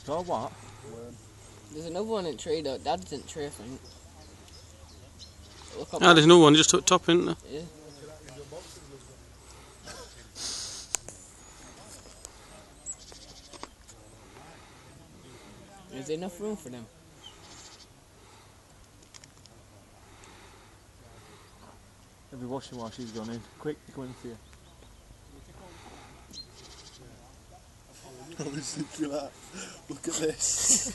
Oh, what? There's another one in tree though. Dad's in tree, I think. Look up. Ah, there's another one just up top, isn't there? Yeah. Is there enough room for them? They'll be washing while she's gone in. Quick, they're coming for you. Look at this.